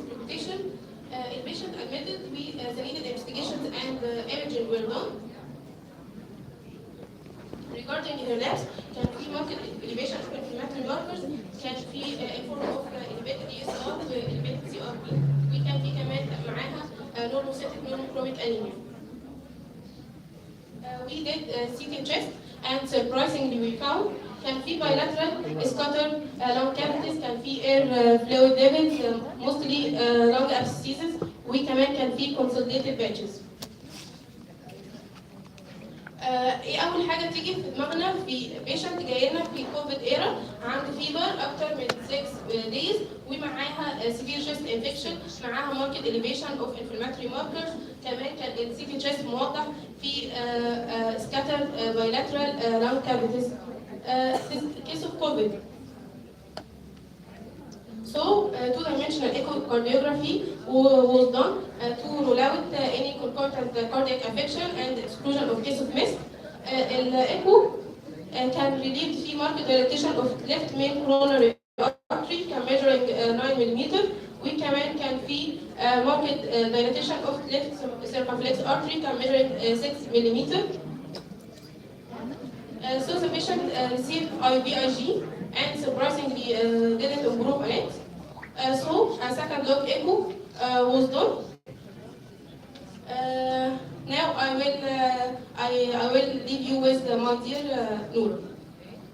preoccupation. The patient admitted the needed investigations and imaging were done. Regarding her labs, كان في marked elevation of inflammatory markers، كان في form of elevated ESR و elevated CRP، وكان في كمان معاها normocytic monochromic anemia. We did CT chest and surprisingly we found كان في bilateral scattered lung cavities، كان في air fluid levels mostly lung abscesses، وكمان كان في consolidated patches. ايه اول حاجه تيجي في دماغنا في بيشنت جاي لنا في كوفيد ايرا عنده فيبر اكتر من 6 دايز ومعاها سيفير chest انفكشن، معاها ماركت elevation اوف inflammatory markers، كمان كان السي تي chest موضح في سكاتر bilateral lung cavities. Case of COVID. So, two-dimensional echocardiography was done to rule out any concomitant cardiac affection and exclusion of case of mist. The echo can relieve the marked dilatation of left main coronary artery, can measuring 9 mm. We can see marked dilatation of left circumflex artery, can measuring 6 mm. So the patient received IVIG and surprisingly didn't improve on it. So a second log echo was done. Now I will leave you with my dear Noor.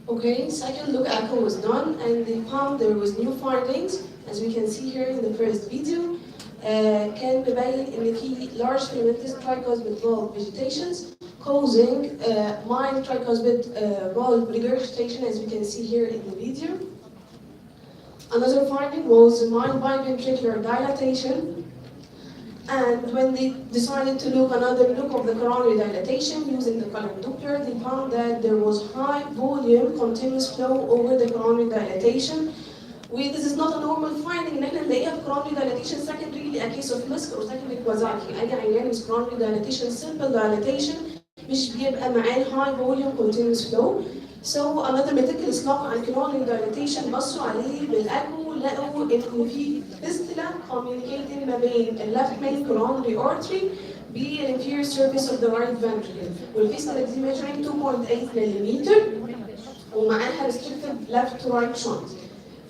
Okay, second look echo was done and they found there was new findings as we can see here in the first video. كان مبين ان في large filamentous tricuspid valve vegetations causing mild tricuspid valve regurgitation as we can see here in the video. Another finding was mild biventricular dilatation, and when they decided to look another look of the coronary dilatation using the column Doppler, they found that there was high volume continuous flow over the coronary dilatation. This is not a normal finding ان احنا نلاقيها في coronary dilatation secondary a case of MISC or secondary quasarchy. اي عيان with coronary dilatation simple dilatation مش بيبقى معاه high volume continuous flow. So another meticulous look على coronary dilatation بصوا عليه بالاكو لقوا ان في fistula communicating ما بين left main coronary artery بالinferior surface of the right ventricle. والفيستولا دي measuring 2.8 mm ومعاها restricted left to right shunt.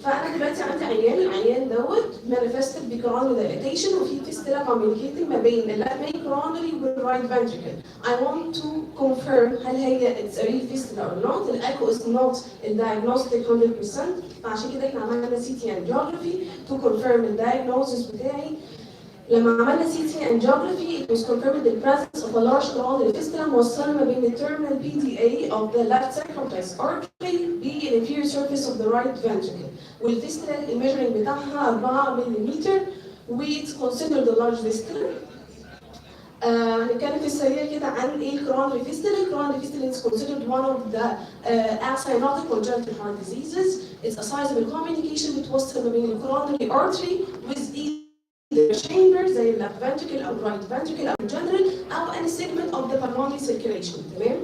فانا دلوقتي عندي عيان، العيان دوت manifested بcoronary dilatation وفي fistula communicating ما بين اللeft main coronary والرايت ventricle. I want to confirm هل هي it's a real fistula or not. الايكو is not diagnostic 100%، فعشان كده احنا عملنا CT angiography to confirm الdiagnosis بتاعي. لما عملنا CT angiography it was confirmed the presence of a large coronary fistula موصله ما بين the terminal PDA of the left circumflex artery بالinferior surface of the right ventricle. والفيستولا الميجرنج بتاعها 4 ملم وits considered a large fistula. هنتكلم في السريع كده عن ايه الكورونري فيستولا. الكورونري فيستولا is considered one of the acyanotic congenital heart diseases. It's a sizable communication بتوصل ما بين الكورونري artery with either chamber زي اللفت ventricle او right ventricle او general او any segment of the pulmonary circulation. تمام؟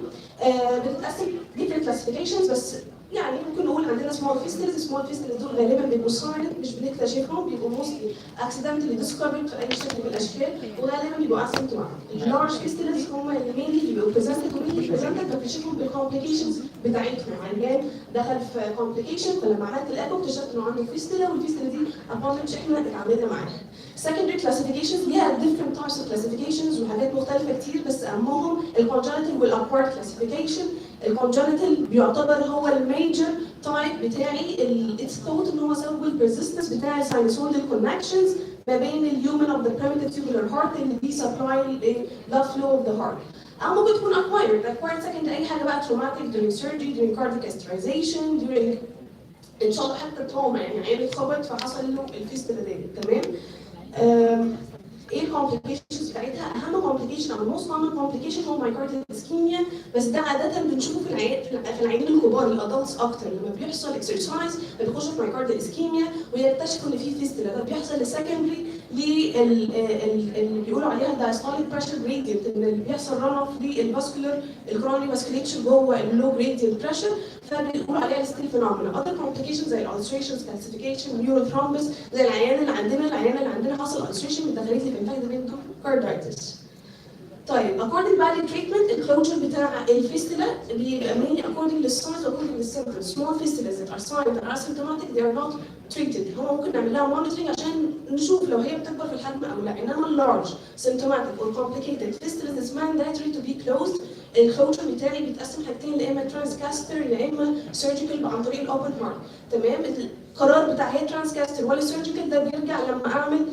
بتتقسم different classifications بس يعني ممكن نقول عندنا small fistulas دول غالبا بيبقوا silent مش بنكتشفهم، بيبقوا mostly accidentally discovered في اي شكل من الاشكال وغالبا بيبقوا asymptomatic. large fistulas هم اللي mainly بيبقوا presented بكتشفهم بالcomplications بتاعتهم. عيان دخل في complication فلما عملت الايكو اكتشفت انه عنده فيستولا والفيستولا دي upon احنا اتعاملنا معاها. secondary classifications ليها different types of classifications وحاجات مختلفه كتير بس اهمهم الcongenital والacquired classification. الكونجنتال بيعتبر هو الميجر تايب بتاعي اتس ثوت ان هو سبب البرزستنس بتاع الساينوسويدال كونكشنز ما بين الهيومن اوف ذا بريمتيف تيوبولار هارت اللي بيسبلاي البلاد فلو اوف ذا هارت. او ممكن تكون acquired second اي حاجه بقى traumatic during surgery during cardiac catheterization during ان شاء الله حتى تروما يعني عيان اتخبط فحصل له الفيستولا دي. تمام؟ ايه الكومبليكيشنز بتاعتها؟ اهم كومبليكيشن او الموست كومن كومبليكيشن هو مايكارديال اسكيميا، بس ده عاده بنشوفه في العيانين الكبار الادلتس اكتر. لما بيحصل اكسرسايز بيخشوا في مايكارديال اسكيميا ويكتشفوا ان في فيستولا. ده بيحصل لسكندري اللي بيقولوا عليها الدايستوليك بريشر جريدينت، ان اللي بيحصل ران اوف للفاسكولار الكروني فاسكوليتشر جوه اللو جريدينت بريشر فبيقولوا عليها الستيل فينومينا. اذر كومبليكيشن زي الالستريشنز كالسيفيكيشن نيوروثرومبس زي العيان اللي عندنا هنا حصل ulceration دخلت لي في infected endocarditis. طيب according بقى للتريتمنت الكلوجر بتاع الفيستولا بيبقى mainly according للسايز according للسيمبتومز. small fistulas that are silent and asymptomatic they are not treated. هو ممكن نعمل لها مونيتورنج عشان نشوف لو هي بتكبر في الحجم او لا. انما اللارج symptomatic or complicated fistulas is mandatory to be closed. الكلوجر بتاعي بيتقسم حاجتين، يا اما ترانسكاستر يا اما سيرجيكال عن طريق الاوبن هارت. تمام. القرار بتاع هي ترانسكاستر ولا سيرجيكال ده بيرجع لما اعمل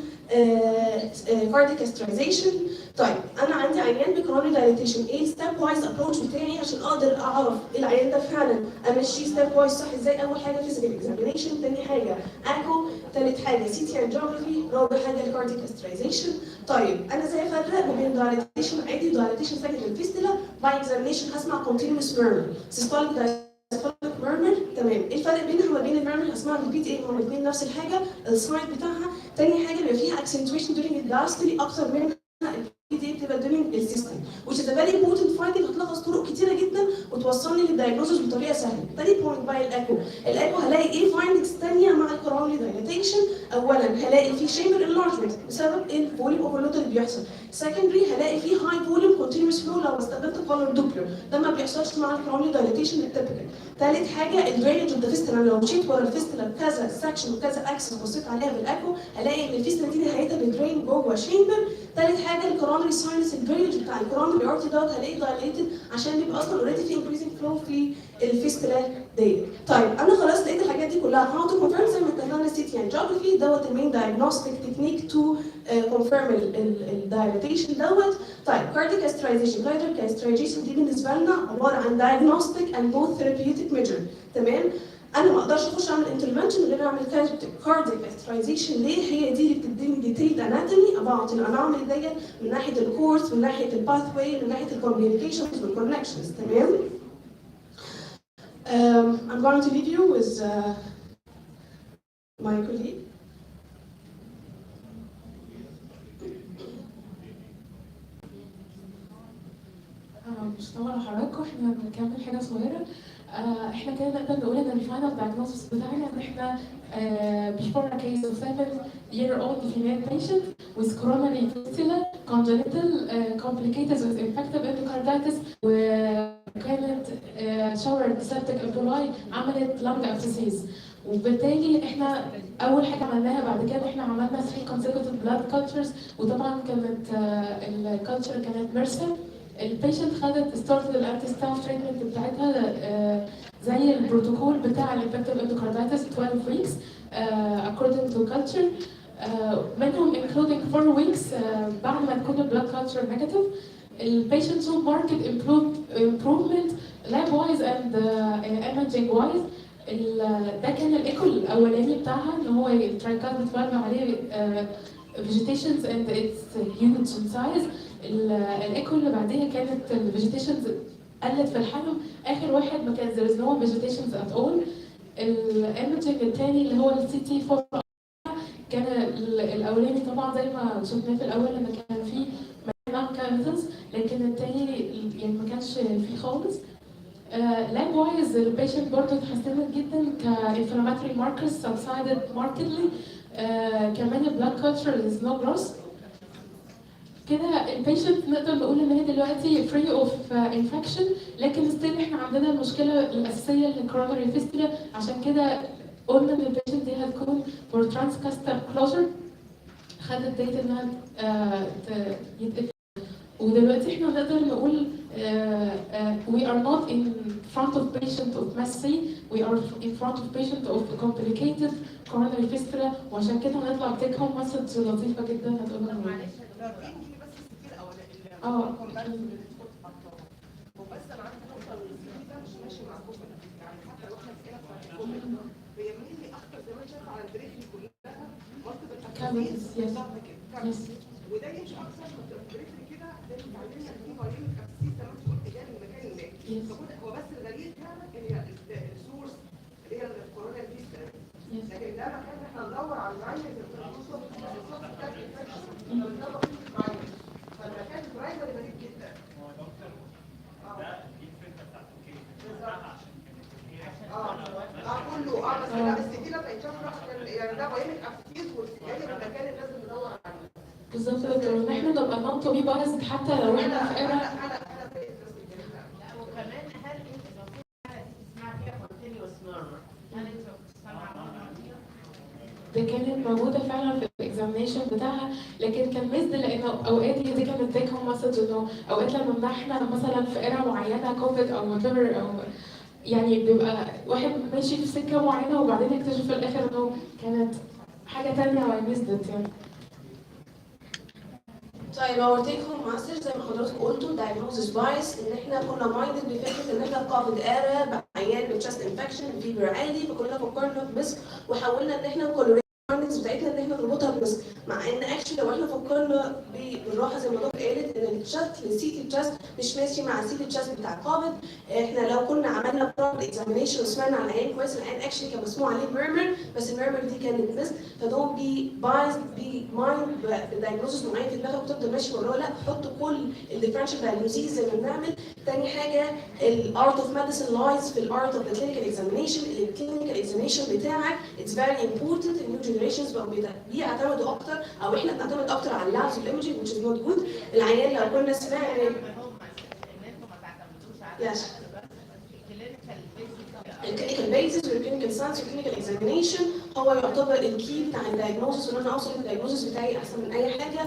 كاردياك استرايزيشن. طيب انا عندي عيان بكروني دايليتيشن، ايه الستيب وايز ابروتش بتاعي عشان اقدر اعرف العيان ده فعلا امشيه ستيب وايز صح ازاي؟ اول حاجه فيزيكال اكزامينيشن، ثاني حاجه اكو، ثالث حاجه سي تي انجيوجرافي، رابع حاجه الكاردياك استرايزيشن. طيب انا ازاي افرق ما بين دايليتيشن عادي ودايليتيشن ساكن الفيستولا؟ باي اكزامينيشن هسمع كونتينوس ميرمر، سيستوليك ميرمر. تمام. ايه الفرق بينها وما بين الميرمر؟ هسمعها بالبي اي، هما الاثنين نفس الحاجه، السايد بتاعها. ثاني حاجه بيبقى فيها اكسنتويشن during الدايستولي اكتر من دي بتبقى during السيستم which is a very important finding. هتلخص طرق كتيره جدا وتوصلني للدايجنوزس بطريقه سهله. تاني بوينت بقى الايكو. الايكو هلاقي ايه فايندنجز ثانيه مع الكورونري دايليتيشن؟ اولا هلاقي في شيمبر انلارجمنت بسبب الفوليوم اوفرلود اللي بيحصل. سكندري هلاقي في هاي فوليوم كونتينوس فلو لو استخدمت كولر دوبلر، ده ما بيحصلش مع الكورونري دايليتيشن التيبيكال. ثالث حاجه الدرينج اوف ذا فيستولا، لو مشيت ورا الفيستولا بكذا سكشن وكذا اكسس بصيت عليها بالايكو هلاقي ان الفيستولا دي نهايتها بتدرين جوه شيمبر. ثالث حاجه الكورونري ساينس الدرينج بتاع الكورونري ارتي دوت هلاقيه دايليتد عشان بيبقى اصلا اوريدي في انكريزنج فلو في الفيستولا ديت. طيب انا خلاص لقيت الحاجات دي كلها، هاو تو كونفيرم زي ما اتفقنا السي تي انجيوجرافي دوت المين دايجنوستيك تكنيك تو كونفيرم الدايليتيشن دوت. طيب كاردياك استرايزيشن، كاردياك استرايزيشن دي بالنسبه لنا عباره عن دايجنوستيك اند بوث ثيرابيوتيك ميجر. تمام. انا ما اقدرش اخش اعمل انترفنشن غير اعمل كاردياك استرايزيشن. ليه؟ هي دي اللي بتديني ديتيلد اناتومي اباوت الانومالي ديت من ناحيه الكورس، من ناحيه الباث واي، من ناحيه الكوميونيكيشنز والكونكشنز. تمام. I'm going to leave you with my colleague. مش طبعا حضراتكم احنا بنكمل حاجه صغيره. احنا كده نقدر نقول ان الفاينل دايجنوستس بتاعنا ان احنا before a case of 7-year-old female patient with coronary fistula congenital complicated with infective endocarditis وكانت showered septic emboli عملت lung abscess. وبالتالي احنا اول حاجه عملناها بعد كده احنا عملنا 3 consecutive blood cultures، وطبعا كانت الكالتشر كانت ميرسل. البيشنت خدت ستارت الانتي ستاف تريتمنت بتاعتها زي البروتوكول بتاع الانفكتيف اندوكاردايتس 12 weeks according to culture، منهم including 4 weeks بعد ما تكون البلاد كالتشر نيجاتيف. البيشنت شو ماركت improvement lab wise and imaging wise. ده كان الايكو الاولاني بتاعها ان هو الترايكات بتبان عليه vegetations and it's huge in size. الايكو اللي بعديها كانت الفيجيتيشنز قلت في الحجم، اخر واحد ما كان there is no vegetations at all. الايمجنج الثاني اللي هو السي تي 4 كان الاولاني طبعا زي ما شفناه في الاول ان كان فيه كارثز، لكن الثاني يعني ما كانش فيه خالص. لاب وايز البيشنت برضه اتحسنت جدا كانفلاماتوري ماركرز سبسايدد ماركتلي، كمان البلاد كلتشر از نو جروس. كده البيشنت نقدر نقول ان هي دلوقتي فري اوف انفكشن، لكن ستيل احنا عندنا المشكله الاساسيه للكورونري فيستولا، عشان كده قلنا ان البيشنت دي هتكون فور ترانسكاستر كلوجر، خدت ديت انها يتقفل. ودلوقتي احنا نقدر نقول we are not in front of patient of mass C, we are in front of patient of complicated coronary fistula، وعشان كده هنطلع بتيك هوم مسج لطيفه جدا هتقولها معانا. وبس انا عندي نقطه ده مش ماشي مع كوبا، يعني حتى لو احنا الاسئله بتاعت كوبا بيميل لي اكتر زي ما انت شايف على البريفلي كلها مالتيبل كابسيس، وده يمشي اكتر من البريفلي كده زي ما اتعلمنا في فايلين كابسيس زي ما انت قلت جاي من مكان ما. هو بس الغريب فعلا ان هي السورس اللي هي الكورونا فيستولا، لكن ده مكان احنا ندور على الرايمز فالمكان البرايمري غريب جدا. كله بس لا بس دي لما يتشاف يعني ده باينك ابسيس والسجاير المكان اللي لازم ندور بالظبط يا دكتور، ان احنا نبقى نون تو بي بايظ حتى لو احنا في ايرا. وكمان هل انت لو في حاجه تسمع فيها كونتينيوس ميرمر هل انت بتسمع ده كانت موجودة فعلا في الاكزامينشن بتاعها، لكن كان ميزد لانه اوقات هي دي كانت تيك هوم مسج، انه اوقات لما احنا مثلا في ايرا معينة كوفيد او وات او يعني بيبقى واحد ماشي في سكة معينة وبعدين يكتشف في الاخر انه كانت حاجة تانية و I missed it يعني. طيب هو تيك هوم ماستر زي ما حضراتكم قلتوا diagnosis بايس، ان احنا كنا مايندد بفكره ان احنا كوفيد ايرا بعيان بتشست انفكشن فيبر عالي، فكلنا فكرنا بمسك وحاولنا ان احنا الكولوريشن بتاعتنا ان احنا نربطها بمسك، مع ان اكشلي لو احنا فكرنا بالراحه زي ما دكتور قالت ان الشست السي تي تشست مش ماشي مع السي تي تشست بتاع كوفيد. احنا لو كنا عملنا بروبر اكزامينشن وسمعنا عن العيان كويس، العيان اكشلي كان مسموع عليه ميرمر، بس الميرمر دي كانت مسك، فدون بي بايز بي مايند بدايجنوزز معين في دماغك وتفضل ماشي وراه، لا حط كل الديفرنشال دايجنوزيز زي ما بنعمل. تاني حاجه الارت اوف ميديسن لايز في الارت اوف ذا كلينيكال اكزامينشن، الكلينيكال اكزامينشن بتاعك اتس فيري امبورتنت. النيو جنريشنز بقوا بيعتمدوا اكتر، او احنا بنعتمد اكتر على اللابس والايمجنج which is not good. العيان لو كنا سمعنا ان انتوا ما تعتمدوش على Yes. الكلينيكال الكلينيكال بيزز والكلينيكال ساينس والكلينيكال اكزامينشن هو يعتبر الكي بتاع الدايجنوزس، وان انا اوصل للدايجنوزس بتاعي احسن من اي حاجه.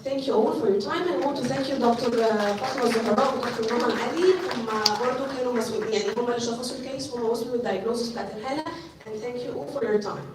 Thank you all for your time. I want to thank you دكتور فاطمه الزهراء ودكتور نهى العلي، هم برضه كانوا مسؤولين، يعني هم اللي شخصوا الكيس وهم وصلوا للدايجنوزس بتاعت الحاله. And thank you all for your time.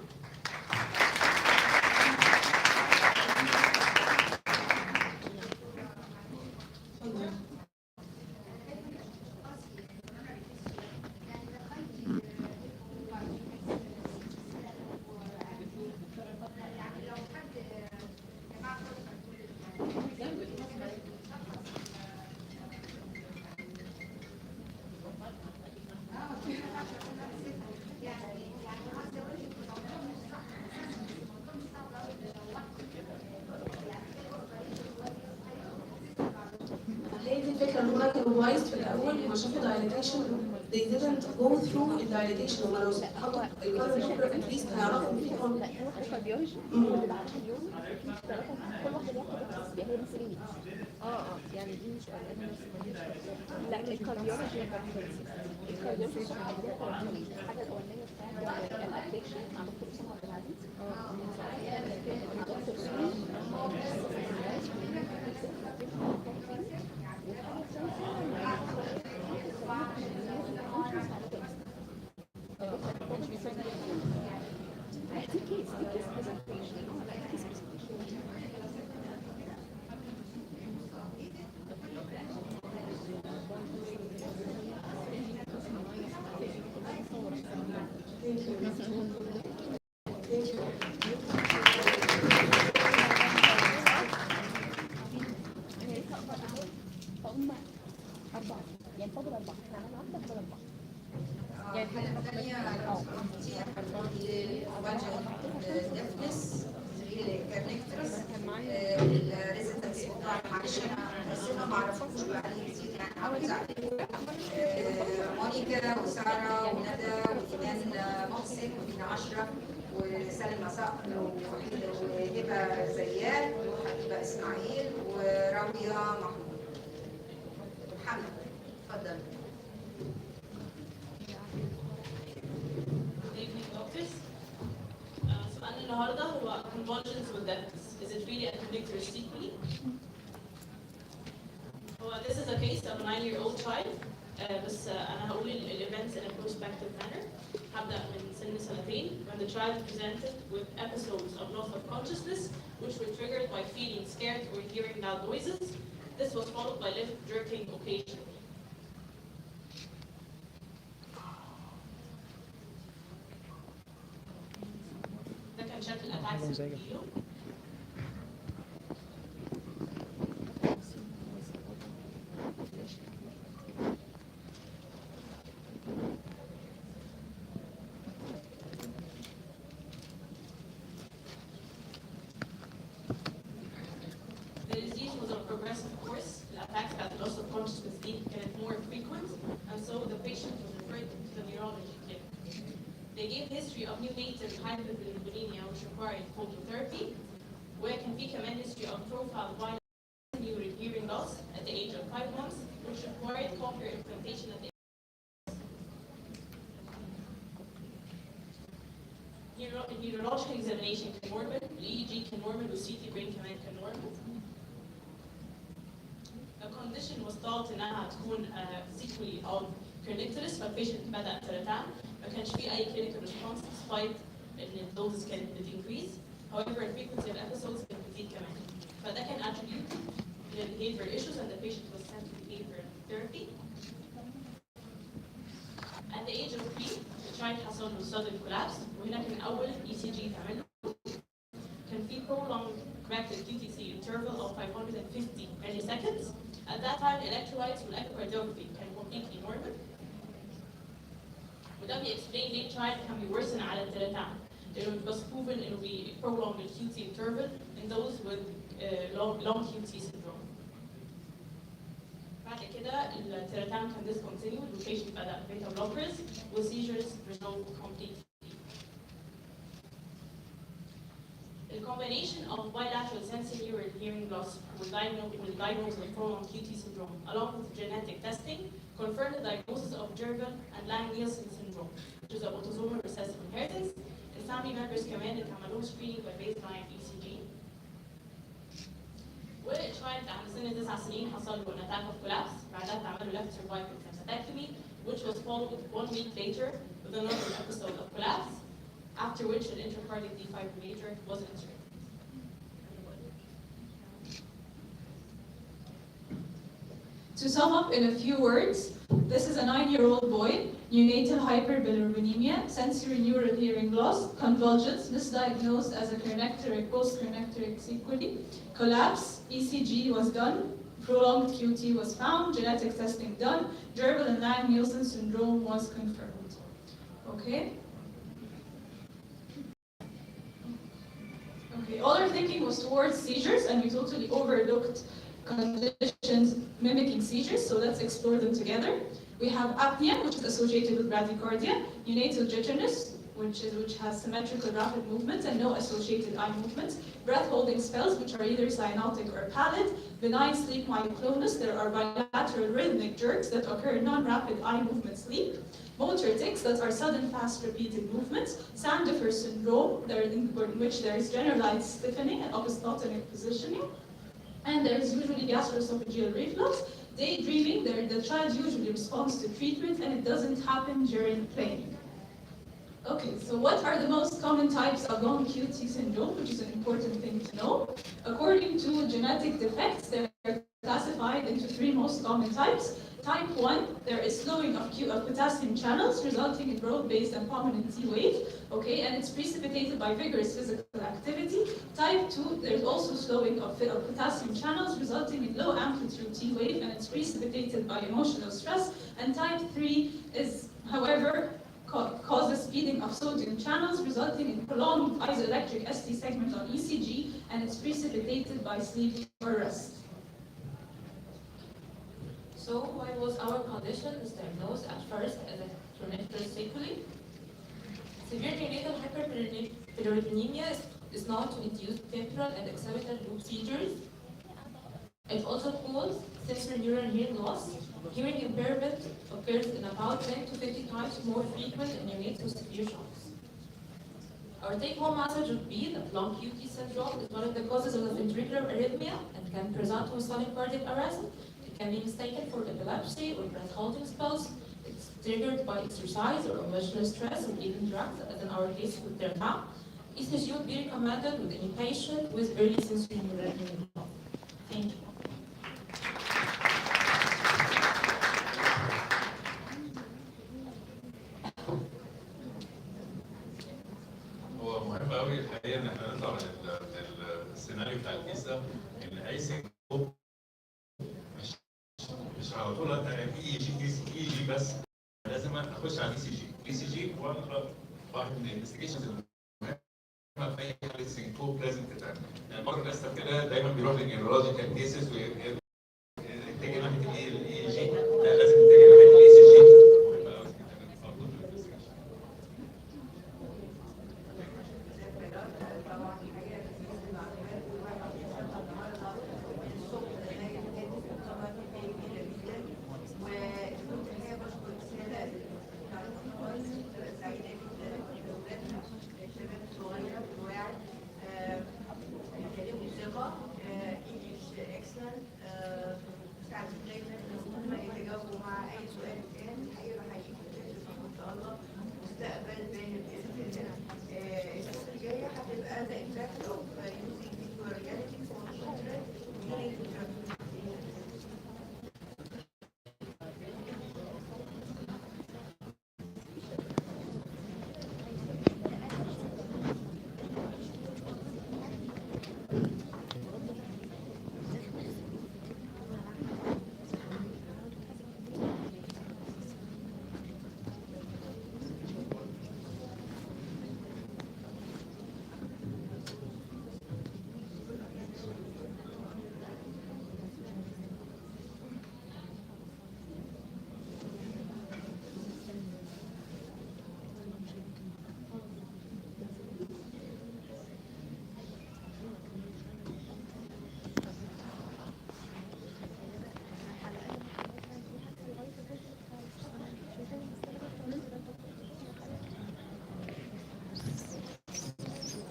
هي دي الفكره ان هم كانوا بايظ في الاول، وما شافوا دايليتيشن they didn't go through الدايليتيشن. هم لو حطوا الكارب بكره في الفيست هيعرفوا ان في كون. الكارديولوجي اللي بعدها اليوم في ثلاثة كل واحدة ليها تخصص هي نفس الريت. يعني دي مش لا الكارديولوجي الكارديولوجي الصبح ليها ثلاث الحاجة الأولانية بتاعت الأبليكشن مع دكتور أسامة عبد العزيز. دكتور سوي فهم أربعة، يعني فاضل أربعة، احنا عملنا واحدة فاضل أربعة. يعني الريزيدنس بتاع معلش انا اسفه ما اعرفهمش بقالي كتير يعني عاوز اعرف مونيكا وساره وندى وايمان محسن وفينا اشرف وسالم صقر وهبه زياد وحبيبه اسماعيل وراويه محمود. محمد اتفضل. سؤال النهارده هو convulsions with deafness. Is it really a predictor sequelae? هو this is a case of a 9-year-old child. بس انا هقول الايفنتس in a prospective manner. هبدا من سن سنتين when the child presented with episodes of loss of consciousness which were triggered by feeling scared or hearing loud noises. This was followed by lip jerking occasionally. ده كان شكل الاتاكس اللي بتجيله. The disease was of progressive course. The attacks had loss of consciousness became more frequent, and so the patient was referred to the neurology clinic. They gave history of neonatal hyperbilirubinemia, which required phototherapy. وكان في كمان history of profile violence during hearing loss at the age of 5 months, which required cochlear implantation at the neurological examination كان normal, EEG كان normal, والCT brain كمان كان normal. The condition was thought انها تكون sequelae of kernicterus, فالبيشنت بدأ ترتاح، ما كانش في أي clinical response despite إن الدوز كانت بتنكريز. However, the frequency of episodes كانت بتزيد كمان. فده كان attribute to the behavioral issues and the patient was sent to behavioral therapy. At the age of 3, the child حصل له sudden collapse وهنا كان أول ECG تعمله. كان في prolonged corrected QTC interval of 550 milliseconds. At that time, electrolytes والechocardiography كان completely normal. وده بيexplain ليه الchild كان بيورثن على التلاتام. لأنه it was proven إنه بي prolong the QT interval in those with long QT syndrome. بعد كده التلاتام كان discontinued والpatient بدأ beta blockers والseizures resolved completely. The combination of bilateral sensorineural hearing loss with diagnosis of prolonged QT syndrome, along with genetic testing, confirmed the diagnosis of Jervell and Lang-Nielsen syndrome, which is an autosomal recessive inheritance. And family members كمان اتعملوا screening by baseline ECG. والchild عند سن 9 سنين حصل له an attack of collapse، بعدها اتعمل له left cervical capsulectomy, which was followed 1 week later with another episode of collapse, after which an intracardiac defibrillator was inserted. To sum up in a few words, this is a 9-year-old boy, neonatal hyperbilirubinemia, sensorineural hearing loss, convulsions, misdiagnosed as a connectoric, post-connectoric sequelae, collapse, ECG was done, prolonged QT was found, genetic testing done, Jervell and Lang-Nielsen syndrome was confirmed. Okay? Okay, all our thinking was towards seizures, and we totally overlooked conditions mimicking seizures, so let's explore them together. We have apnea, which is associated with bradycardia, neonatal jitterness, which has symmetrical rapid movements and no associated eye movements, breath-holding spells, which are either cyanotic or pallid, benign sleep myoclonus, there are bilateral rhythmic jerks that occur in non-rapid eye movement sleep, motor tics that are sudden, fast, repeated movements, Sandifer syndrome, in which there is generalized stiffening and opistotonic positioning, and there is usually gastroesophageal reflux. Daydreaming, the child usually responds to treatment and it doesn't happen during playing. Okay, so what are the most common types of long QT syndrome, which is an important thing to know? According to genetic defects, they're classified into 3 most common types. Type 1, there is slowing of potassium channels, resulting in broad-based and prominent T wave, okay, and it's precipitated by vigorous physical activity. Type 2, there's also slowing of potassium channels, resulting in low amplitude T wave, and it's precipitated by emotional stress. And type 3 is, however, causes speeding of sodium channels, resulting in prolonged isoelectric ST segment on ECG, and it's precipitated by sleep or rest. So why was our condition misdiagnosed at first as a kernicterus sequelae? Severe neonatal hyperbilirubinemia is known to induce temporal and occipital loop seizures. It also causes sensorineural hearing loss. Hearing impairment occurs in about 10 to 50 times more frequent in neonates with severe shocks. Our take-home message would be that long QT syndrome is one of the causes of the ventricular arrhythmia and can present with sudden cardiac arrest. It can be mistaken for epilepsy or breath-holding spells. It's triggered by exercise or emotional stress or even drugs, as in our case with Derma. ECG would be recommended with any patient with early sensorineural hearing loss. Thank you. هو مهم قوي الحقيقه ان احنا نطلع من السيناريو بتاع الكيس ده ان اي سينكوب مش على طول اي جي بس لازم اخش على اي سي جي واحد من الانفستيجيشنز المهمه في اي حاله سينكوب لازم تتعمل. يعني المره اللي كده دايما بيروح للنيورولوجيكال كيسز ويتجه ناحيه الاي جي، لا لازم يتجه ناحيه الاي سي جي. مهم قوي برضه في الانفستيجيشن. طبعا الحقيقه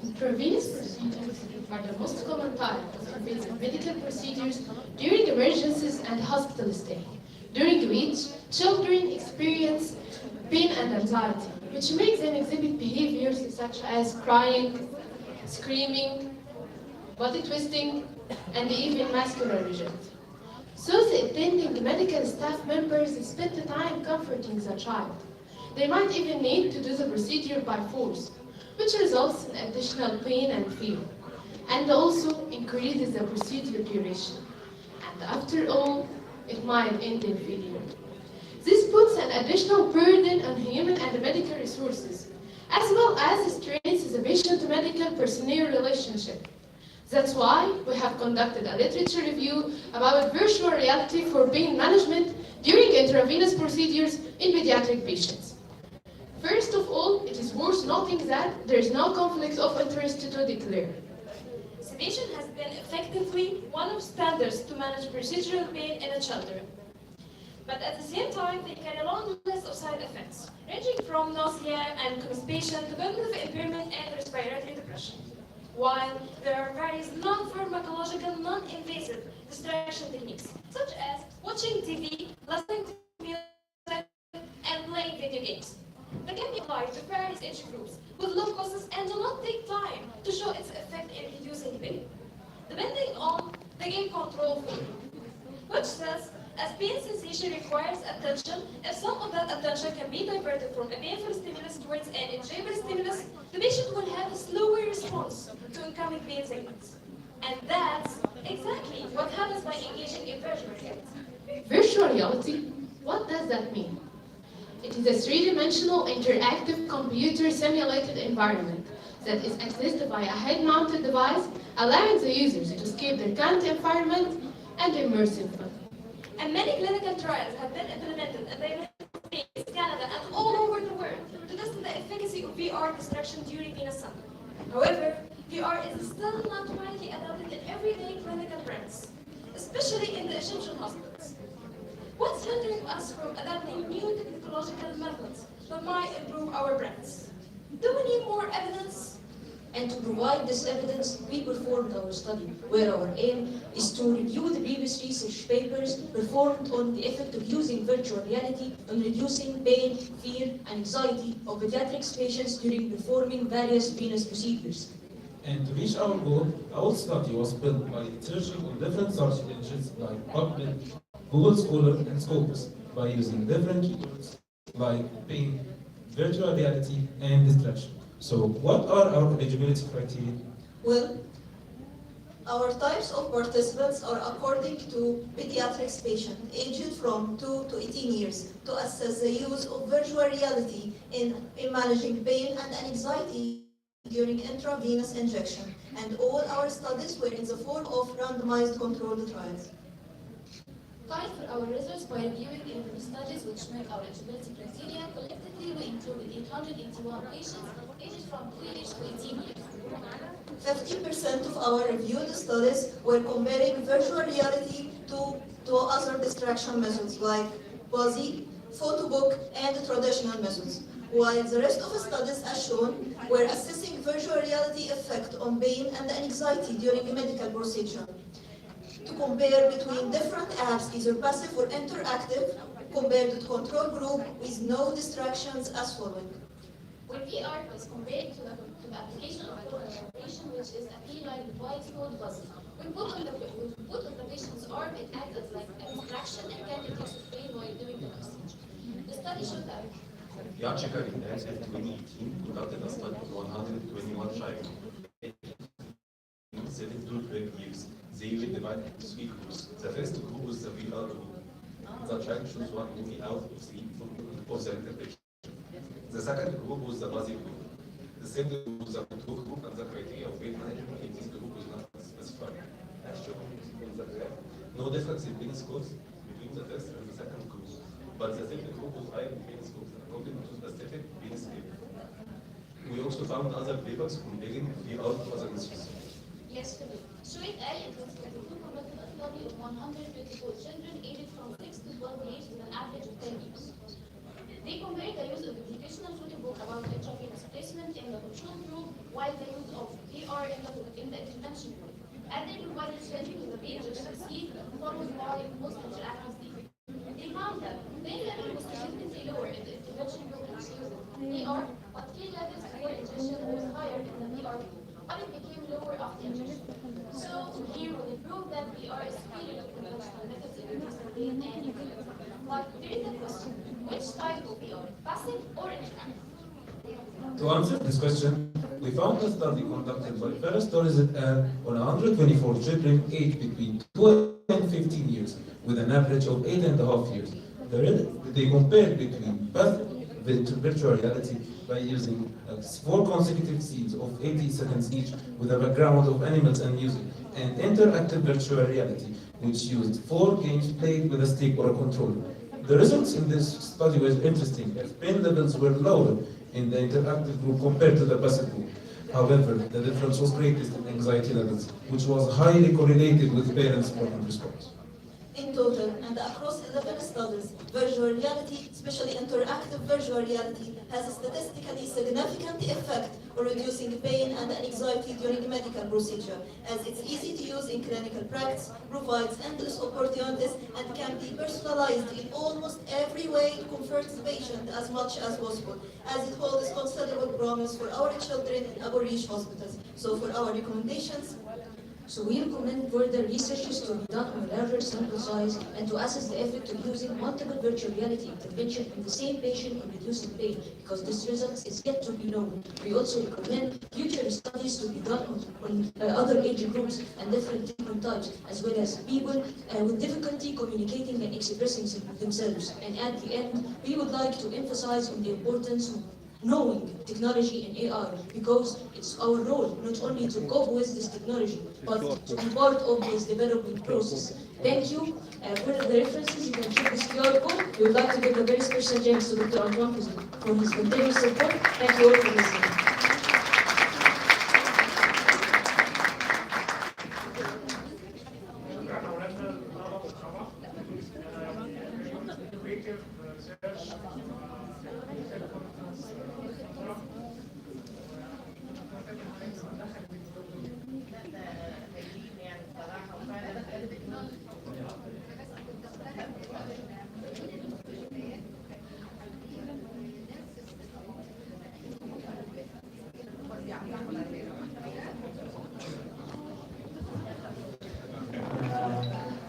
Intravenous procedures are the most common type of invasive medical procedures during emergencies and hospital stay, during which children experience pain and anxiety, which makes them exhibit behaviors such as crying, screaming, body twisting, and even muscular rigidity. So the attending medical staff members spend the time comforting the child. They might even need to do the procedure by force, which results in additional pain and fear, and also increases the procedure duration. And after all, it might end in failure. This puts an additional burden on human and medical resources, as well as strains the patient-medical personnel relationship. That's why we have conducted a literature review about virtual reality for pain management during intravenous procedures in pediatric patients. First of all, it is worth noting that there is no conflict of interest to declare. Sedation has been effectively one of standards to manage procedural pain in children. But at the same time, they carry a long list of side effects, ranging from nausea and constipation to cognitive impairment and respiratory depression. While there are various non-pharmacological, non-invasive distraction techniques, such as watching TV, listening to music, and playing video games. They can be applied to various age groups with low costs and do not take time to show its effect in reducing pain, depending on the game control form, which says as pain sensation requires attention, if some of that attention can be diverted from a painful stimulus towards an enjoyable stimulus, the patient will have a slower response to incoming pain signals. And that's exactly what happens by engaging in virtual reality. Virtual reality? What does that mean? It is a three-dimensional interactive computer simulated environment that is accessed by a head-mounted device, allowing the users to escape their current environment and immersively. And many clinical trials have been implemented in the United States, Canada, and all over the world to test the efficacy of VR distraction during venous sampling. However, VR is still not widely adopted in everyday clinical practice, especially in the Egyptian hospitals. What's hindering us from adopting new technological methods that might improve our practice? Do we need more evidence? And to provide this evidence, we performed our study, where our aim is to review the previous research papers performed on the effect of using virtual reality on reducing pain, fear, and anxiety of pediatric patients during performing various venous procedures. And to reach our goal, our study was built by researching on different search engines like PubMed, Google Scholar, and Scopus by using different keywords like pain, virtual reality, and distraction. So, what are our eligibility criteria? Well, our types of participants are according to pediatrics patients aged from 2 to 18 years to assess the use of virtual reality in managing pain and anxiety during intravenous injection. And all our studies were in the form of randomized controlled trials. Tied for our results by reviewing the studies which make our eligibility criteria, collectively we included 881 patients aged from 2 years to 18 years. 50% of our reviewed studies were comparing virtual reality to other distraction methods like Bazi, photo book, and traditional methods, while the rest of the studies as shown were assessing virtual reality effect on pain and anxiety during a medical procedure. To compare between different apps, either passive or interactive, compared with control group with no distractions as following. When VR was compared to the application of collaboration, which is a P-like device called Buzz, we put on the patient's arm, it acts as like a distraction and can reduce the pain while doing the procedure. The study showed that Yachika in the end of 2018 conducted a study with 121 children 7 to 12 years. They will divide into 3 groups. The first group is the VR group. The child chooses one movie out of 3 for the interpretation. The second group was the buzzy group. The third group was the control group, and the criteria of grade management in this group was not specified. As shown in the graph, no difference in pain scores between the first and the second group. But the third group was higher in pain scores according to specific pain scale. We also found other papers comparing VR to other instruments. Yes, Philip. Showing A in 2022 conducted a study of 124 children aged from 6 to 12 years with an average of 10 years. They compared the use of educational photo book about intravenous placement in the control group while the use of VR in the intervention group. And they provided children with a range of succeed followed by most interactive lead. They found that pain level was significantly lower in the intervention group which used VR, but pain levels before injection was higher in the VR group, but it became lower after injection. So here we prove that VR is superior to conventional methods in reducing pain and effect. But there is a question, which type of VR, passive or interactive? To answer this question, we found a study conducted by Ferris Torres et al. On 124 children aged between 12 and 15 years, with an average of 8.5 years. They compared between passive virtual reality by using 4 consecutive scenes of 80 seconds each with a background of animals and music, and interactive virtual reality, which used 4 games played with a stick or a controller. The results in this study were interesting, as pain levels were lower in the interactive group compared to the passive group. However, the difference was greatest in anxiety levels, which was highly correlated with parents' problem response. In total, and across 11 studies, virtual reality, especially interactive virtual reality, has a statistically significant effect on reducing pain and anxiety during medical procedure, as it's easy to use in clinical practice, provides endless opportunities, and can be personalized in almost every way to comfort the patient as much as possible, as it holds considerable promise for our children in our reach hospitals. So for our recommendations, So we recommend further researches to be done on a larger sample size and to assess the effect of using multiple virtual reality intervention in the same patient in reducing pain, because this result is yet to be known. We also recommend future studies to be done on other age groups and different treatment types, as well as people with difficulty communicating and expressing themselves. And at the end, we would like to emphasize on the importance of knowing technology and AI, because it's our role not only to cope with this technology, but to be part of this development process. Thank you. For the references, you can check this QR code. We would like to give a very special thanks to Dr. Antoine for his continuous support. Thank you all for listening.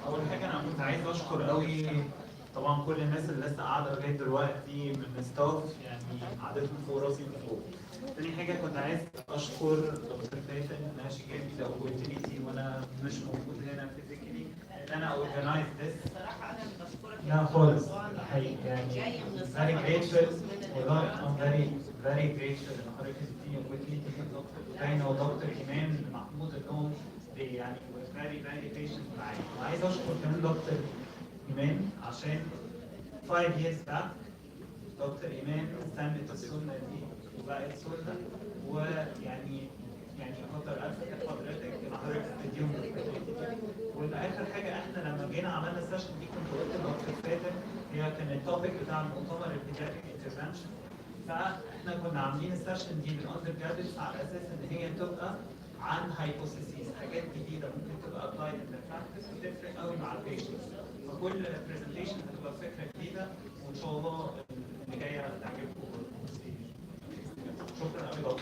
اول حاجه انا كنت عايز اشكر قوي طبعا كل الناس اللي لسه قاعده لغايه دلوقتي من الستاف، يعني قعدتهم فوق راسي من فوق. تاني حاجه كنت عايز اشكر دكتور فاتن انها شجعتني the opportunity وانا مش موجود هنا فيزيكالي ان انا اورجنايز ذس. لا خالص الحقيقه يعني very grateful والله I'm very grateful ان حضرتك اديتني opportunity داينا ودكتور ايمان محمود انهم يعني very patient معايا. وعايز اشكر كمان دكتور ايمان عشان 5 years back دكتور ايمان سمت السنه دي وبقت سنه، ويعني كتر الف خير حضرتك ان حضرتك تديهم. والاخر حاجه احنا لما جينا عملنا السيشن دي كنت قلت لدكتور فاتن هي كان التوبيك بتاع المؤتمر البيدياتريك انترفنشن، فاحنا كنا عاملين السيشن دي بالاندر جراديويتس على اساس ان هي تبقى عن هايبوثيسيس، حاجات جديده ممكن تبقى ابلايد ان براكتس وتفرق قوي مع البيشنتس. فكل برزنتيشن هتبقى فكره جديده وان شاء الله اللي جايه تعجبكم. شكرا قوي دكتور.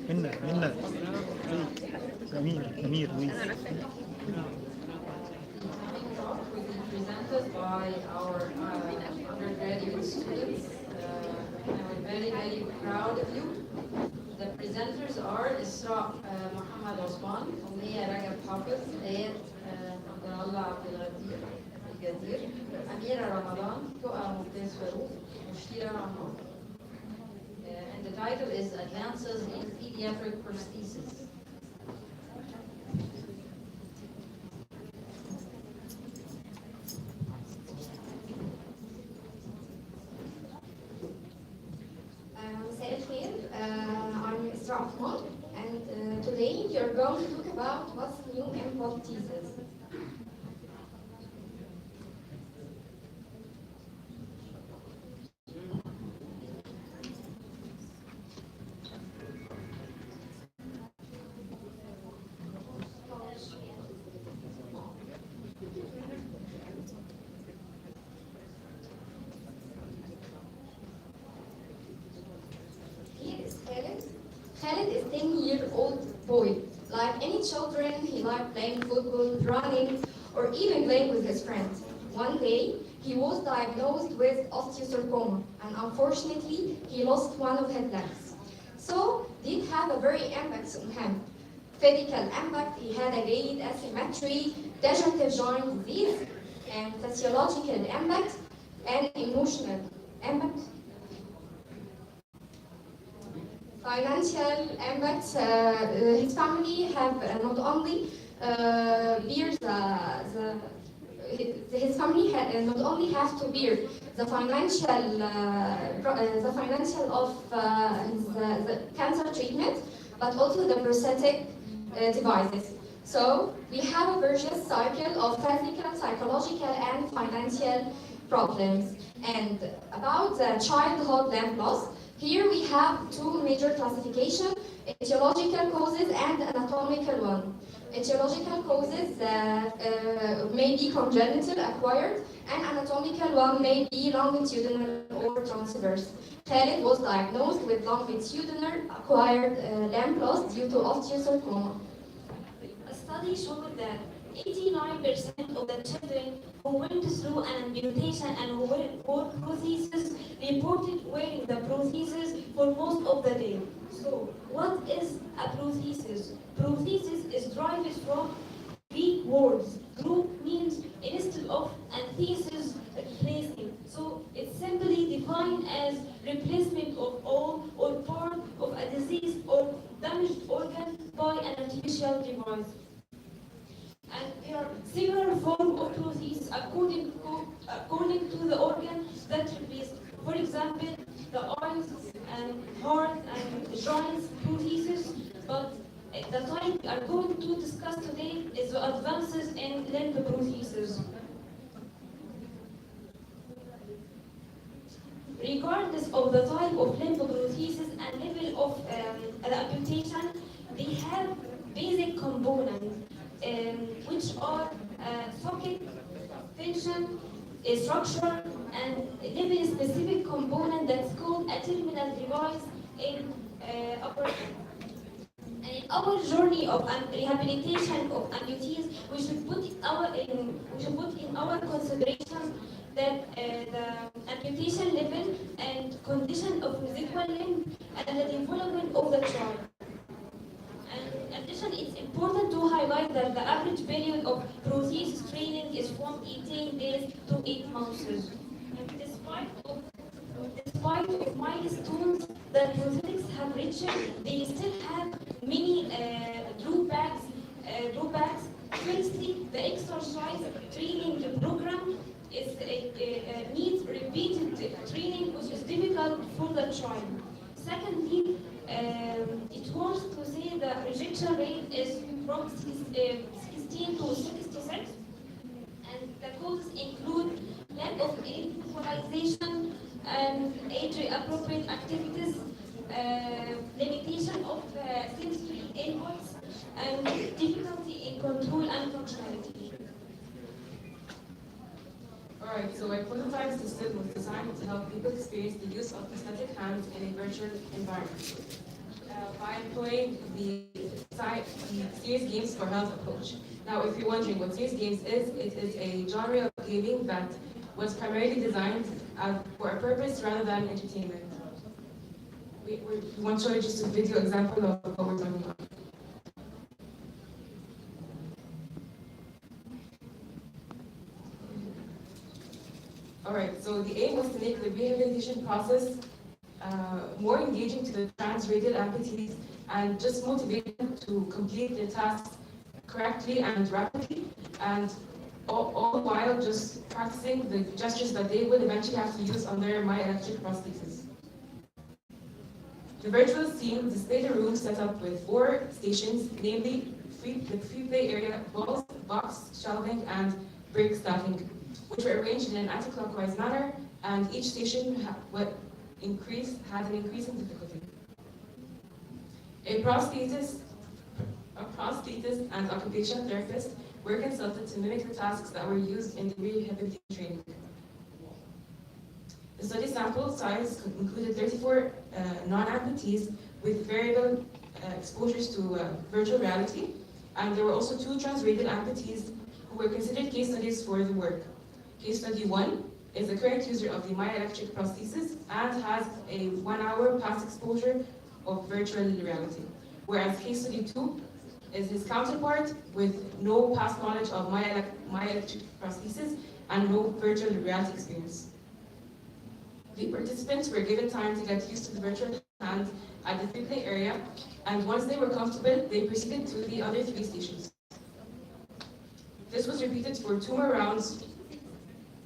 منا مين أمير لويس. Talk will be presented by our undergraduate students. I'm very, very proud of you. The presenters are إسراء محمد عثمان، أمنية رجب حافظ، آيات عبد الله عبد الجدير، أميرة رمضان، تقى ممتاز فاروق، مشيرة عمار. And the title is Advances in Pediatric Prosthesis. مساء الخير. I'm Isra Ahmad, and today you're going to talk about what's new in prosthesis. Here is Khaled. Khaled is 10-year-old boy. Like any children, he liked playing football, running, or even playing with his friends. One day, he was diagnosed with osteosarcoma, and unfortunately, he lost one of his legs. So, it had a very impact on him. Physical impact, he had a gait asymmetry, degenerative joint disease, and physiological impact, and emotional impact. Financial impacts, his family have not only bears his family not only have to bear the financial of the cancer treatment, but also the prosthetic devices. So we have a virtuous cycle of physical, psychological, and financial problems. And about the childhood limb loss, here we have two major classifications, etiological causes and anatomical one. Etiological causes may be congenital, acquired, and anatomical one may be longitudinal or transverse. Khaled was diagnosed with longitudinal acquired limb loss due to osteosarcoma. A study showed that 89% of the children who went through an amputation and who wore prosthesis reported wearing the prosthesis for most of the day. So, what is a prosthesis? Prosthesis is derived from Greek words. Group means instead of and thesis replacing. So, it's simply defined as replacement of all or part of a diseased or damaged organ by an artificial device. And there are several forms of prosthesis according to the organ that replaced. For example, the eyes and heart and joints prosthesis. But the type we are going to discuss today is the advances in limb prosthesis. Regardless of the type of limb prosthesis and level of the amputation, they have basic components. Which are socket, tension, structure, and level-specific component that's called a terminal device in our in our journey of rehabilitation of amputees, we should put in our consideration that the amputation level and condition of residual limb and the development of the child. In addition, it's important to highlight that the average period of prosthesis training is from 18 days to 8 months. Despite of milestones that prosthetics have reached, they still have many drawbacks. Firstly, the exercise training program needs repeated training, which is difficult for the child. Secondly, it wants to say the rejection rate is from 16 to 66, and the causes include lack of equalization and age-appropriate activities, limitation of sensory inputs, and difficulty in control and functionality. Alright, so my prototype system was designed to help people experience the use of prosthetic hands in a virtual environment. by employing the serious games for health approach. Now, if you're wondering what serious games is, it is a genre of gaming that was primarily designed for a purpose rather than entertainment. We want to show you just a video example of what we're talking about. Alright, so the aim was to make the rehabilitation process more engaging to the trans-rated amputees and just motivate them to complete their tasks correctly and rapidly, and all the while just practicing the gestures that they will eventually have to use on their myoelectric prosthesis. The virtual scene displayed a room set up with 4 stations, namely the free play area, balls, box, shelving, and break stacking, which were arranged in an anti-clockwise manner, and each station had an increase in difficulty. A prosthetist and occupational therapist were consulted to mimic the tasks that were used in the rehabilitation training. The study sample size included 34 non-amputees with variable exposures to virtual reality, and there were also 2 trans-rated amputees who were considered case studies for the work. Case study 1 is a current user of the myoelectric prosthesis and has a 1-hour past exposure of virtual reality, whereas case study 2 is his counterpart with no past knowledge of myoelectric prosthesis and no virtual reality experience. The participants were given time to get used to the virtual hand at the free play area, and once they were comfortable, they proceeded to the other 3 stations. This was repeated for 2 more rounds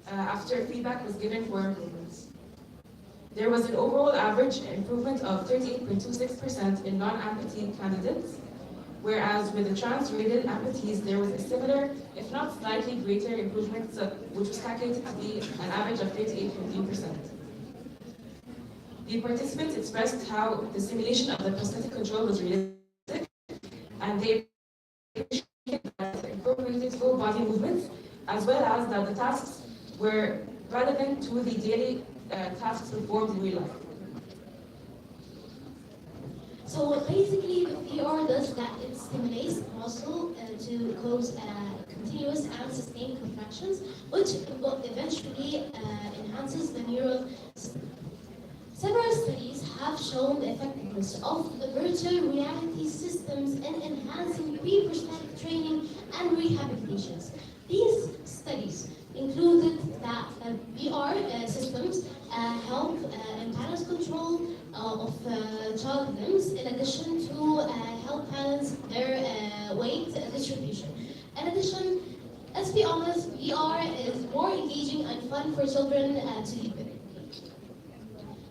after feedback was given for improvements. There was an overall average improvement of 38.26% in non-amputee candidates, whereas with the trans-rated amputees, there was a similar, if not slightly greater improvement, which was calculated to be an average of 38.3%. The participants expressed how the simulation of the prosthetic control was realistic, and they incorporated full body movements, as well as that the tasks were relevant to the daily tasks performed in real life. So what basically the VR does that it stimulates the muscle to cause continuous and sustained contractions, which eventually enhances the neural system. Several studies have shown the effectiveness of the virtual reality systems in enhancing pre-prosthetic training and rehabilitations. These studies included that VR systems help in balance control of child limbs, in addition to help balance their weight distribution. In addition, let's be honest, VR is more engaging and fun for children to live with.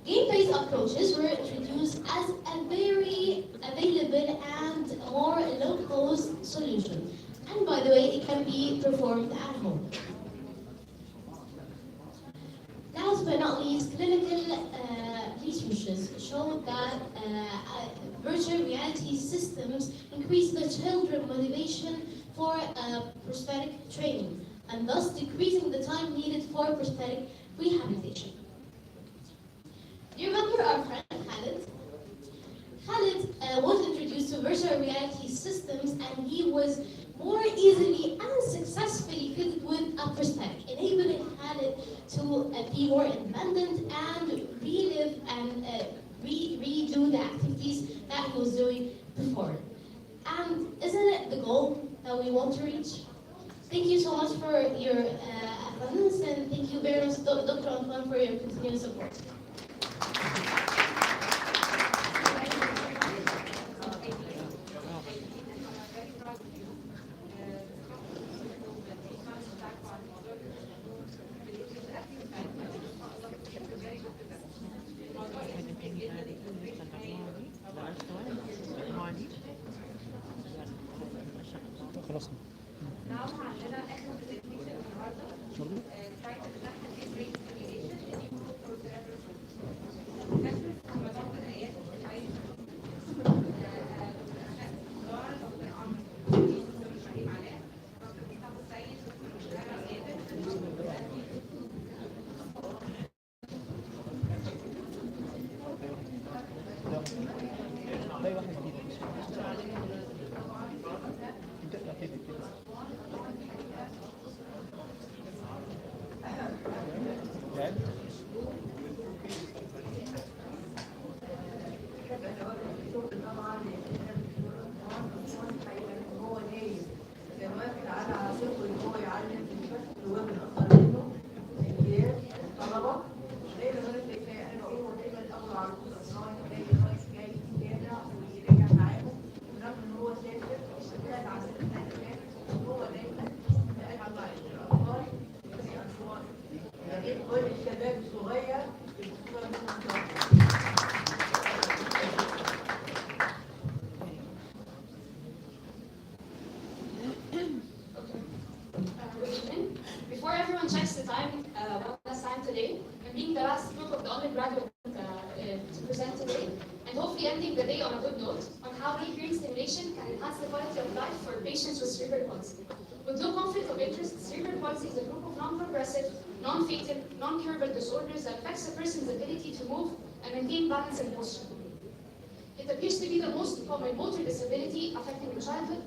Game-based approaches were introduced as a very available and more low-cost solution. And by the way, it can be performed at home. Last but not least, clinical researches showed that virtual reality systems increase the children's motivation for prosthetic training, and thus decreasing the time needed for prosthetic rehabilitation. Do you remember our friend Khalid? Khalid was introduced to virtual reality systems, and he was more easily and successfully fitted with a prosthetic, enabling Khalid to be more independent and relive and redo the activities that he was doing before. And isn't it the goal that we want to reach? Thank you so much for your attendance, and thank you very much, Dr. Antoine, for your continued support. خلاص Thank patients with cerebral palsy. With no conflict of interest, cerebral palsy is a group of non-progressive, non-fatal, non-curable disorders that affects a person's ability to move and maintain balance and posture. It appears to be the most common motor disability affecting childhood,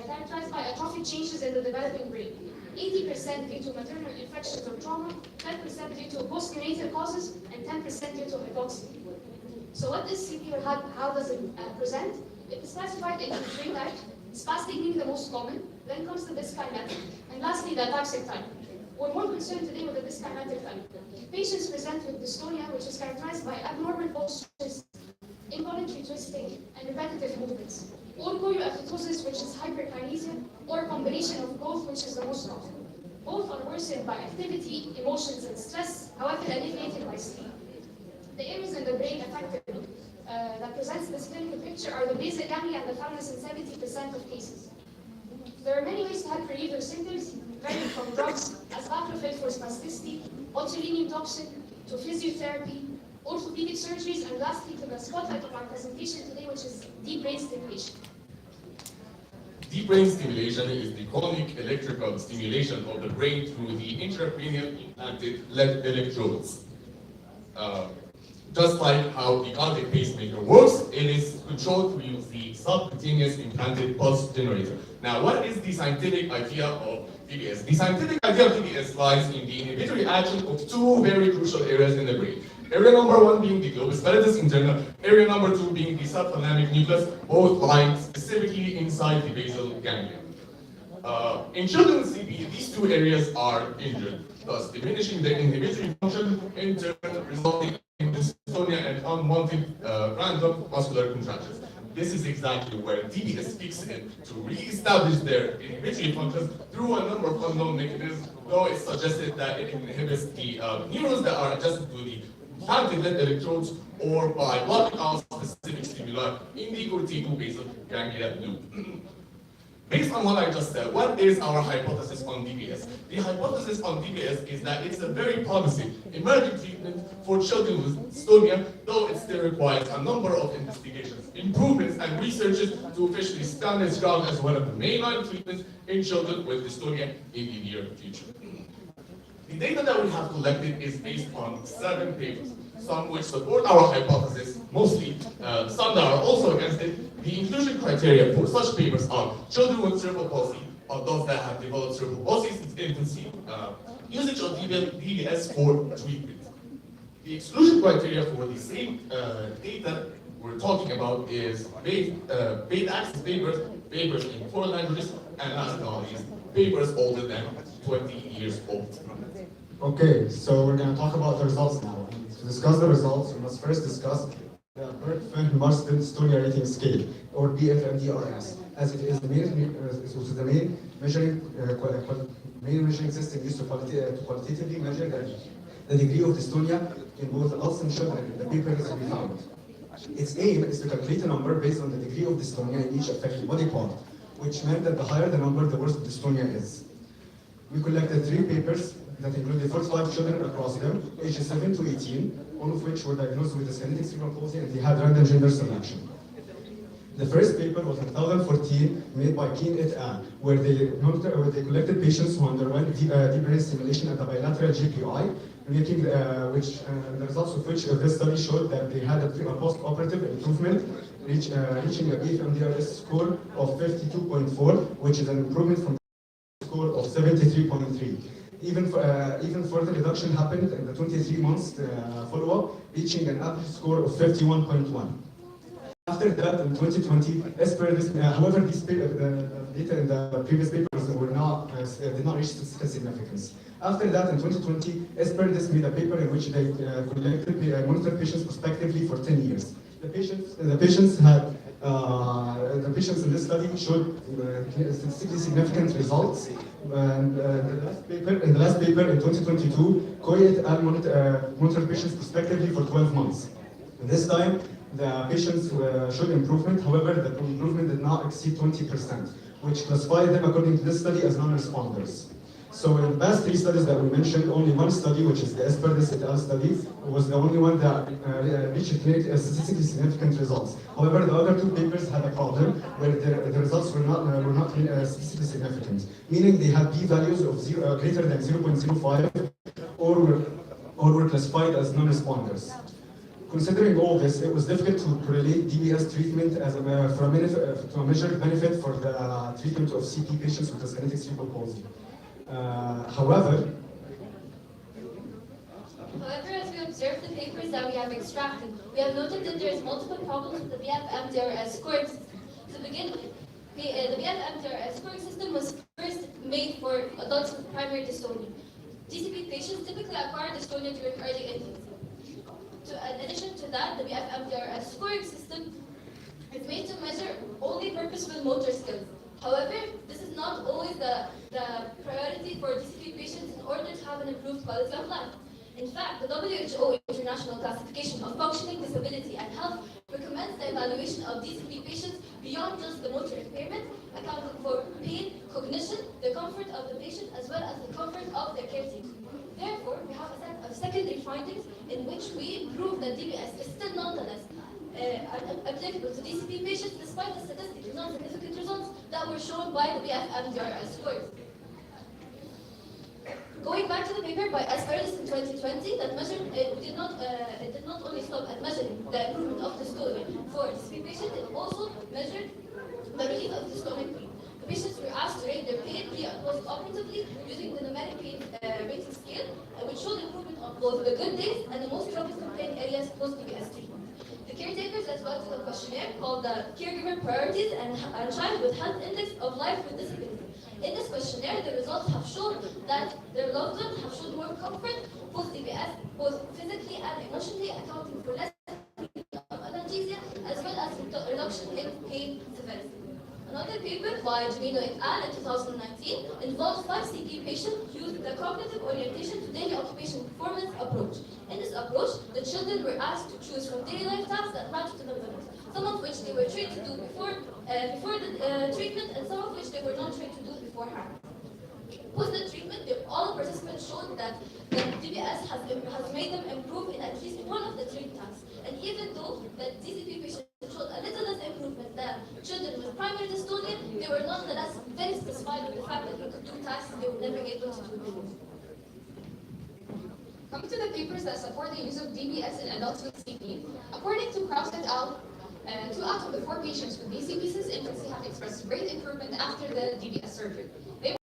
characterized by atrophic changes in the developing brain. 80% due to maternal infections or trauma, 10% due to postnatal causes, and 10% due to hypoxia. So what is CP, or how does it present? It is classified into three types, spastic being the most common, then comes the dyskinetic, and lastly the ataxic type. We're more concerned today with the dyskinetic type. Patients present with dystonia, which is characterized by abnormal postures, involuntary twisting, and repetitive movements, or choreoathetosis, which is hyperkinesia, or a combination of both, which is the most common. Both are worsened by activity, emotions, and stress, however alleviated by sleep. The areas in the brain affected that presents this clinical picture are the basal ganglia and the thalamus in 70% of cases. There are many ways to help relieve their symptoms, varying from drugs, as baclofen for spasticity, botulinum toxin, to physiotherapy, orthopedic surgeries, and lastly to the spotlight of our presentation today, which is deep brain stimulation. Deep brain stimulation is the chronic electrical stimulation of the brain through the intracranial implanted LED electrodes. Just like how the cardiac pacemaker works, it is controlled through the subcutaneous implanted pulse generator. Now, what is the scientific idea of DBS? The scientific idea of DBS lies in the inhibitory action of two very crucial areas in the brain. Area number one being the globus pallidus internal, area number two being the subthalamic nucleus, both lying specifically inside the basal ganglia. In children with CP, these two areas are injured, thus diminishing their inhibitory function, in turn resulting in dystonia and unwanted random muscular contractions. This is exactly where DBS kicks in to re-establish their inhibitory functions through a number of unknown mechanisms, though it's suggested that it inhibits the neurons that are adjacent to the implanted LED electrodes or by blocking out specific stimuli in the cortico-basal ganglia loop. Based on what I just said, what is our hypothesis on DBS? The hypothesis on DBS is that it's a very promising emerging treatment for children with dystonia, though it still requires a number of investigations, improvements, and researches to officially stand its ground as one of the mainline treatments in children with dystonia in the near future. The data that we have collected is based on 7 papers, some which support our hypothesis, mostly some that are also against it. The inclusion criteria for such papers are children with cerebral palsy, or those that have developed cerebral palsy since infancy, usage of DBS for treatment. The exclusion criteria for the same data we're talking about is paid access papers, papers in 4 languages, and last but not least, papers older than 20 years old. Okay, so we're going to talk about the results now. And to discuss the results, we must first discuss the Burke-Marsden Dystonia Rating Scale, or BFMDRS, as it is the main measuring system used to qualitatively measure the degree of dystonia in both adults and children in the papers we found. Its aim is to calculate a number based on the degree of dystonia in each affected body part, which meant that the higher the number, the worse the dystonia is. We collected 3 papers that included 45 children across them, ages 7 to 18, all of which were diagnosed with dyskinetic cerebral palsy, and they had random gender selection. The first paper was in 2014, made by Keen et al., where they collected patients who underwent deep brain stimulation at a bilateral GPI, making the results of which this study showed that they had a post-operative improvement, reaching a BFMDRS score of 52.4, which is an improvement from the score of 73.3. Even further reduction happened in the 23 months follow-up, reaching an average score of 51.1. After that, in 2020, as per this, however, these data in the previous papers did not reach statistical significance. After that, in 2020, as per this made a paper in which they monitored patients prospectively for 10 years. The patients in this study showed statistically significant results. And in the last paper in 2022, Coy et al. Monitored patients prospectively for 12 months. This time, the patients showed improvement. However, the improvement did not exceed 20%, which classified them according to this study as non-responders. So in the past 3 studies that we mentioned, only one study, which is the Esperdes et al. Study, was the only one that reached statistically significant results. However, the other 2 papers had a problem where the results were not statistically significant, meaning they had p-values of greater than 0.05 or were classified as non-responders. Considering all this, it was difficult to correlate DBS treatment as to a measured benefit for the treatment of CP patients with dyskinetic cerebral palsy. However, as we observed the papers that we have extracted, we have noted that there is multiple problems with the BF-MDRS scoring system. To begin with, the BF-MDRS scoring system was first made for adults with primary dystonia. DCP patients typically acquire dystonia during early infancy. In addition to that, the BF-MDRS scoring system is made to measure only purposeful motor skills. However, this is not always the priority for DCP patients in order to have an improved quality of life. In fact, the WHO International Classification of Functioning Disability and Health recommends the evaluation of DCP patients beyond just the motor impairment, accounting for pain, cognition, the comfort of the patient, as well as the comfort of their caretaker. Therefore, we have a set of secondary findings in which we prove that DBS is still nonetheless applicable to DCP patients despite the statistically non-significant results that were shown by the BF-MDRS scores. Going back to the paper by Esperdes in 2020, that measured it did not only stop at measuring the improvement of dystonia for DCP patients, it also measured the relief of dystonic pain. The patients were asked to rate their pain pre and post-operatively using the numeric pain rating scale, which showed improvement on both the good days and the most troublesome pain areas post-DBS treatment. The caretakers as well as the questionnaire called the Caregiver Priorities and Child with Health Index of Life with Disability. In this questionnaire, the results have shown that their loved ones have shown more comfort post-DBS, both physically and emotionally, accounting for less of analgesia as well as reduction in pain severity. Another paper by Jamino et al. In 2019 involved 5 CP patients using the cognitive orientation to daily occupation performance approach. In this approach, the children were asked to choose from daily life tasks that matched to them the most, some of which they were trained to do before the treatment and some of which they were not trained to do beforehand. Post the treatment, all participants showed that DBS has made them improve in at least one of the 3 tasks. And even though the DCP patients showed a little less improvement than children with primary dystonia, they were nonetheless very satisfied with the fact that they could do tasks they were never able to do before. Coming to the papers that support the use of DBS in adults with CP, according to Kraus et al., 2 out of the 4 patients with DCP since infancy have expressed great improvement after the DBS surgery. They were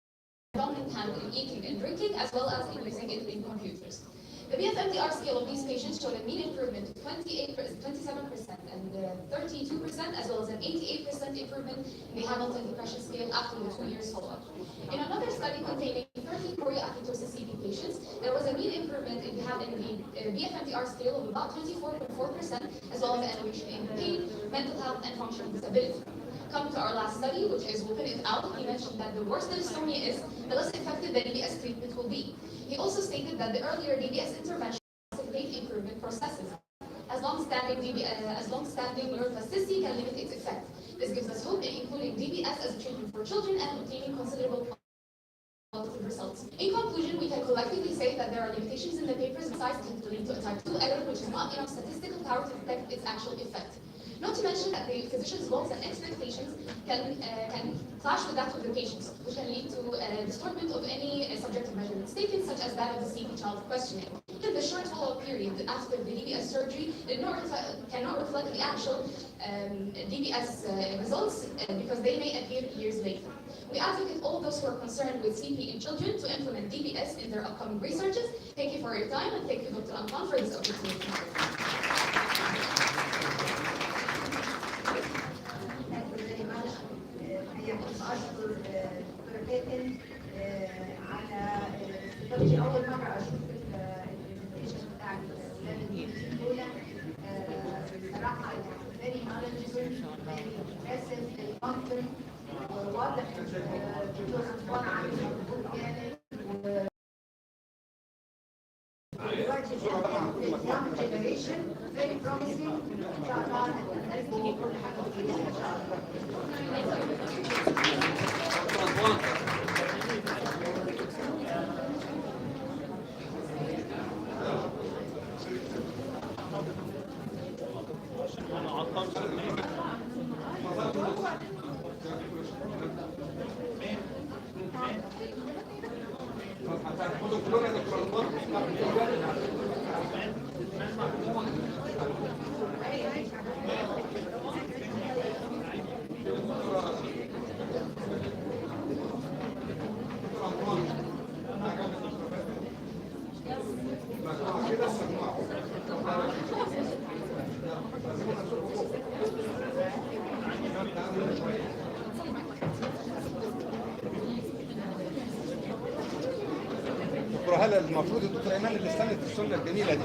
dominant hand in eating and drinking, as well as in using it in computers. The BF-MDR scale of these patients showed a mean improvement of 27% and 32%, as well as an 88% improvement in the Hamilton Depression Scale after the 2 years follow-up. In another study containing 13 choreoacetosis CP patients, there was a mean improvement in the BF-MDR scale of about 24.4%, as well as an elevation in pain, mental health, and functional disability. Coming to our last study, which is E.U.P et al., he mentioned that the worse the dystonia is, the less effective the DBS treatment will be. He also stated that the earlier DBS intervention great improvement processes. As long-standing neuroplasticity can limit its effect. This gives us hope in including DBS as a treatment for children and obtaining considerable positive results. In conclusion, we can collectively say that there are limitations in the papers besides can lead to a type 2 error, which is not enough statistical power to detect its actual effect. Not to mention that the physician's goals and expectations can clash with that of the patients, which can lead to distortment of any subjective measurements taken, such as that of the CP child questionnaire. In the short follow-up period after the DBS surgery cannot reflect the actual DBS results because they may appear years later. We advocate all those who are concerned with CP in children to implement DBS in their upcoming researches. Thank you for your time, and thank you, Dr. Antoine, for this opportunity. أشكر دكتورة فاتن على استضافتي أول مرة أشوف البرزنتيشن بتاع الأولاد الأولى بصراحة very knowledgeable, very impressive, very confident وواضح الدكتور أنطوان عنده مجهود جامد ودلوقتي في young generation very promising إن شاء الله هتنقلبوا كل حاجة كويسة إن شاء الله. دكتورة هلا المفروض الدكتورة ايمان اللي استنت السنه الجميله دي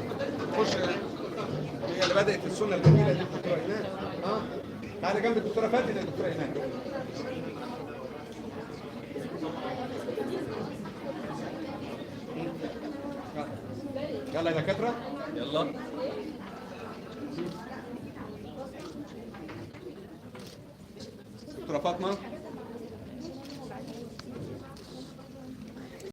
تخش، هي اللي بدات السنه الجميله دي الدكتوره ايمان. تعالي جنب الدكتوره فاتن يا دكتوره ايمان. يلا يا دكاتره يلا. دكتوره فاطمه